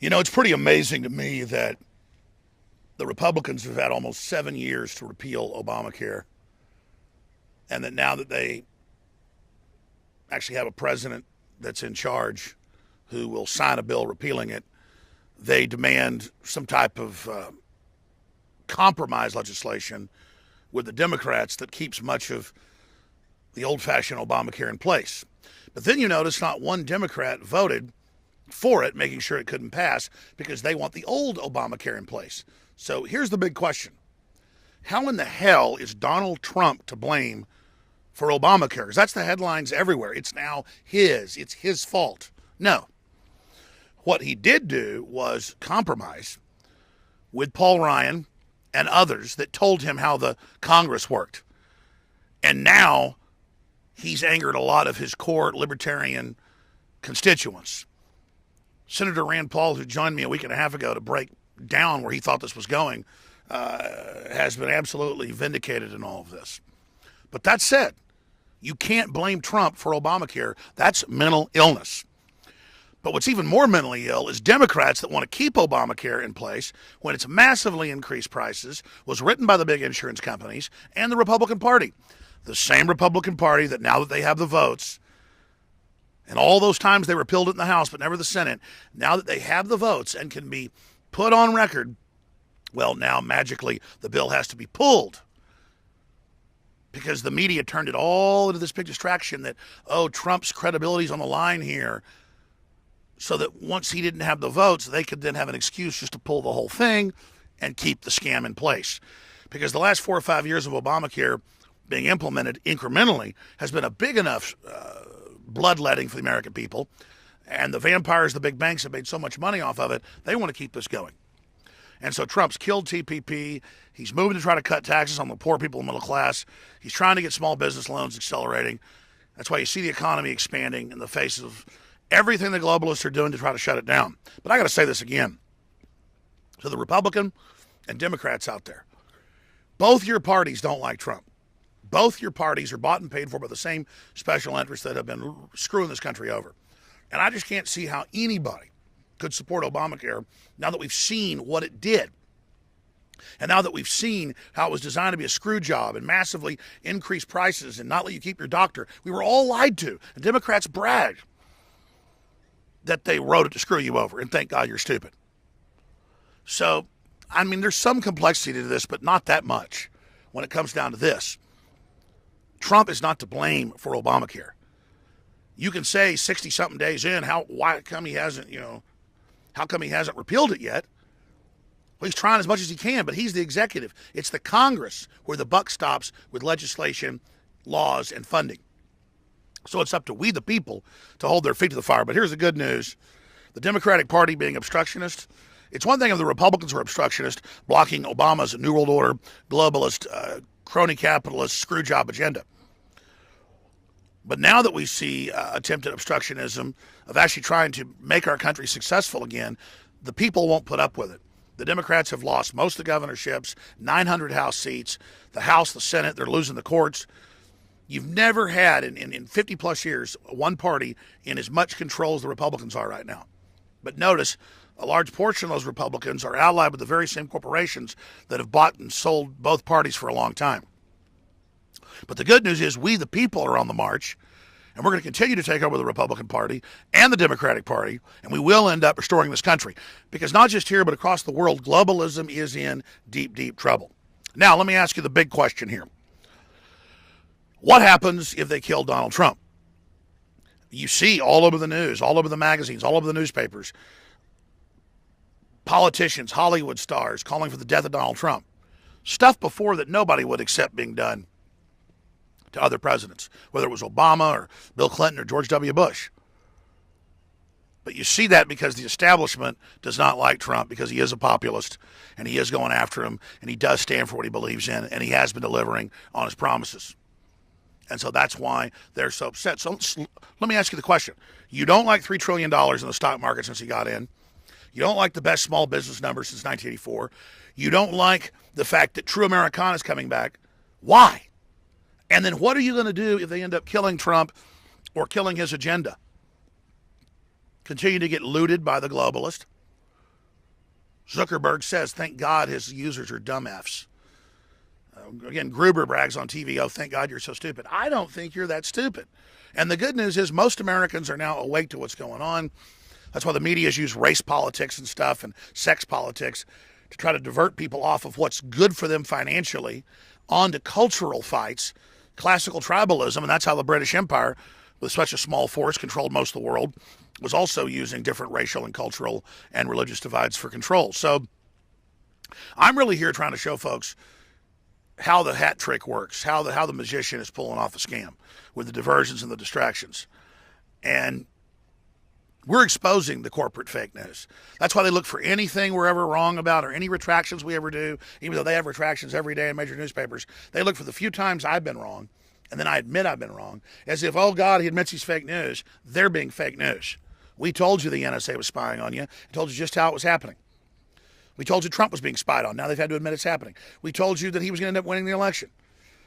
You know, it's pretty amazing to me that the Republicans have had almost 7 years to repeal Obamacare, and that now that they actually have a president that's in charge who will sign a bill repealing it, they demand some type of compromise legislation with the Democrats that keeps much of the old fashioned Obamacare in place. But then you notice not one Democrat voted for it, making sure it couldn't pass because they want the old Obamacare in place. So here's the big question. How in the hell is Donald Trump to blame for Obamacare? Because that's the headlines everywhere. It's now it's his fault. No. What he did do was compromise with Paul Ryan and others that told him how the Congress worked. And now he's angered a lot of his core libertarian constituents. Senator Rand Paul, who joined me a week and a half ago to break down where he thought this was going, has been absolutely vindicated in all of this. But that said, you can't blame Trump for Obamacare. That's mental illness. But what's even more mentally ill is Democrats that want to keep Obamacare in place when it's massively increased prices, was written by the big insurance companies, and the Republican Party. The same Republican Party that now that they have the votes, and all those times they repealed it in the House but never the Senate, now that they have the votes and can be put on record, well, now magically the bill has to be pulled. Because the media turned it all into this big distraction that, oh, Trump's credibility's on the line here. So that once he didn't have the votes, they could then have an excuse just to pull the whole thing and keep the scam in place. Because the last 4 or 5 years of Obamacare being implemented incrementally has been a big enough bloodletting for the American people. And the vampires, the big banks have made so much money off of it, they want to keep this going. And so Trump's killed TPP. He's moving to try to cut taxes on the poor people and middle class. He's trying to get small business loans accelerating. That's why you see the economy expanding in the face of everything the globalists are doing to try to shut it down. But I got to say this again. To the Republican and Democrats out there, both your parties don't like Trump. Both your parties are bought and paid for by the same special interests that have been screwing this country over. And I just can't see how anybody could support Obamacare now that we've seen what it did. And now that we've seen how it was designed to be a screw job and massively increase prices and not let you keep your doctor, we were all lied to. And Democrats bragged that they wrote it to screw you over, and thank God you're stupid. So, I mean, there's some complexity to this, but not that much when it comes down to this. Trump is not to blame for Obamacare. You can say 60-something days in, how come he hasn't repealed it yet? Well, he's trying as much as he can, but he's the executive. It's the Congress where the buck stops with legislation, laws, and funding. So it's up to we, the people, to hold their feet to the fire. But here's the good news. The Democratic Party being obstructionist, it's one thing if the Republicans were obstructionist, blocking Obama's New World Order, globalist, crony capitalist, screwjob agenda. But now that we see attempted obstructionism of actually trying to make our country successful again, the people won't put up with it. The Democrats have lost most of the governorships, 900 House seats, the House, the Senate, they're losing the courts. You've never had, in 50-plus years, one party in as much control as the Republicans are right now. But notice, a large portion of those Republicans are allied with the very same corporations that have bought and sold both parties for a long time. But the good news is we, the people, are on the march, and we're going to continue to take over the Republican Party and the Democratic Party, and we will end up restoring this country. Because not just here, but across the world, globalism is in deep, deep trouble. Now, let me ask you the big question here. What happens if they kill Donald Trump? You see all over the news, all over the magazines, all over the newspapers, politicians, Hollywood stars calling for the death of Donald Trump. Stuff before that nobody would accept being done to other presidents, whether it was Obama or Bill Clinton or George W. Bush. But you see that because the establishment does not like Trump because he is a populist and he is going after him and he does stand for what he believes in and he has been delivering on his promises. And so that's why they're so upset. So let me ask you the question. You don't like $3 trillion in the stock market since he got in. You don't like the best small business numbers since 1984. You don't like the fact that true Americana is coming back. Why? And then what are you going to do if they end up killing Trump or killing his agenda? Continue to get looted by the globalist, Zuckerberg says, thank God his users are dumb Fs. Again, Gruber brags on TV, oh, thank God you're so stupid. I don't think you're that stupid. And the good news is most Americans are now awake to what's going on. That's why the media's use race politics and stuff and sex politics to try to divert people off of what's good for them financially onto cultural fights, classical tribalism, and that's how the British Empire, with such a small force, controlled most of the world, was also using different racial and cultural and religious divides for control. So I'm really here trying to show folks how the hat trick works, how the magician is pulling off a scam with the diversions and the distractions. And we're exposing the corporate fake news. That's why they look for anything we're ever wrong about or any retractions we ever do, even though they have retractions every day in major newspapers. They look for the few times I've been wrong, and then I admit I've been wrong, as if, oh God, he admits he's fake news. They're being fake news. We told you the NSA was spying on you. We told you just how it was happening. We told you Trump was being spied on. Now they've had to admit it's happening. We told you that he was going to end up winning the election.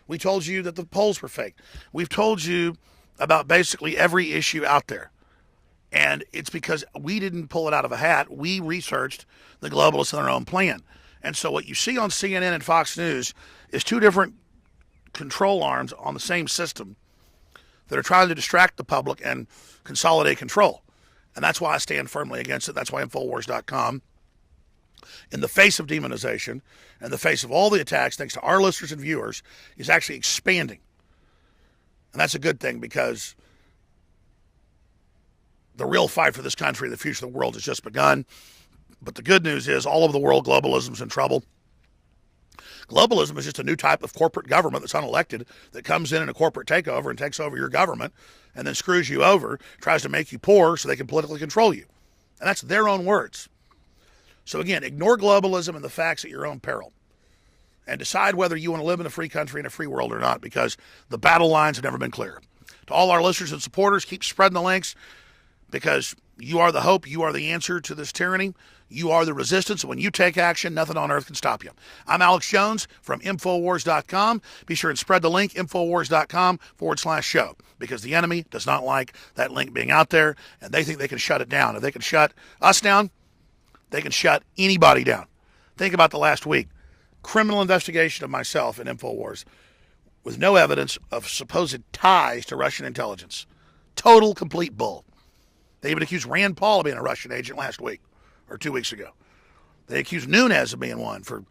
We told you that the polls were fake. We've told you about basically every issue out there. And it's because we didn't pull it out of a hat. We researched the globalists and their own plan. And so what you see on CNN and Fox News is two different control arms on the same system that are trying to distract the public and consolidate control. And that's why I stand firmly against it. That's why Infowars.com, in the face of demonization, in the face of all the attacks, thanks to our listeners and viewers, is actually expanding. And that's a good thing, because the real fight for this country, the future of the world, has just begun. But the good news is all over the world, globalism's in trouble. Globalism is just a new type of corporate government that's unelected, that comes in a corporate takeover and takes over your government and then screws you over, tries to make you poor so they can politically control you. And that's their own words. So again, ignore globalism and the facts at your own peril, and decide whether you want to live in a free country and a free world or not, because the battle lines have never been clearer. To all our listeners and supporters, keep spreading the links, because you are the hope, you are the answer to this tyranny. You are the resistance. When you take action, nothing on earth can stop you. I'm Alex Jones from Infowars.com. Be sure and spread the link, Infowars.com/show, because the enemy does not like that link being out there, and they think they can shut it down. If they can shut us down, they can shut anybody down. Think about the last week. Criminal investigation of myself in Infowars with no evidence of supposed ties to Russian intelligence. Total, complete bull. They even accused Rand Paul of being a Russian agent last week, or 2 weeks ago. They accused Nunes of being one for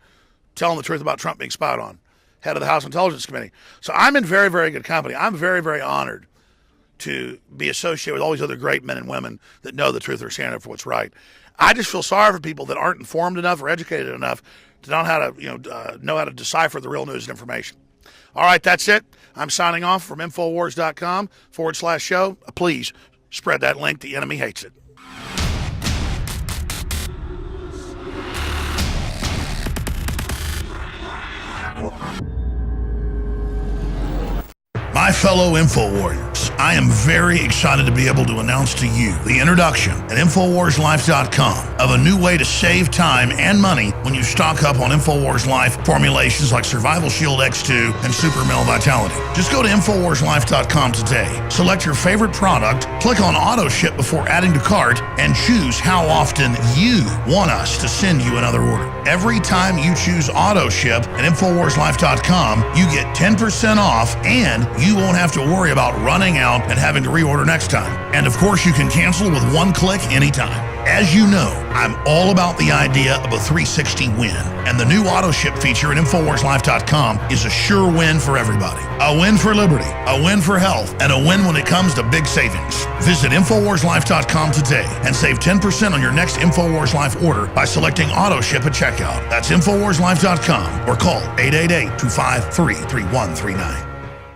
telling the truth about Trump being spied on, head of the House Intelligence Committee. So I'm in very, very good company. I'm very, very honored to be associated with all these other great men and women that know the truth or stand up for what's right. I just feel sorry for people that aren't informed enough or educated enough to know how to decipher the real news and information. All right, that's it. I'm signing off from Infowars.com/show. Please spread that link. The enemy hates it. My fellow InfoWarriors, I am very excited to be able to announce to you the introduction at InfoWarsLife.com of a new way to save time and money when you stock up on InfoWars Life formulations like Survival Shield X2 and Super Male Vitality. Just go to InfoWarsLife.com today, select your favorite product, click on Auto Ship before adding to cart, and choose how often you want us to send you another order. Every time you choose Auto Ship at InfoWarsLife.com, you get 10% off, and you won't have to worry about running out and having to reorder next time. And of course, you can cancel with one click anytime. As you know, I'm all about the idea of a 360 win, and the new auto ship feature at InfoWarsLife.com is a sure win for everybody. A win for liberty, a win for health, and a win when it comes to big savings. Visit InfoWarsLife.com today and save 10% on your next InfoWars Life order by selecting auto ship at checkout. That's InfoWarsLife.com, or call 888-253-3139.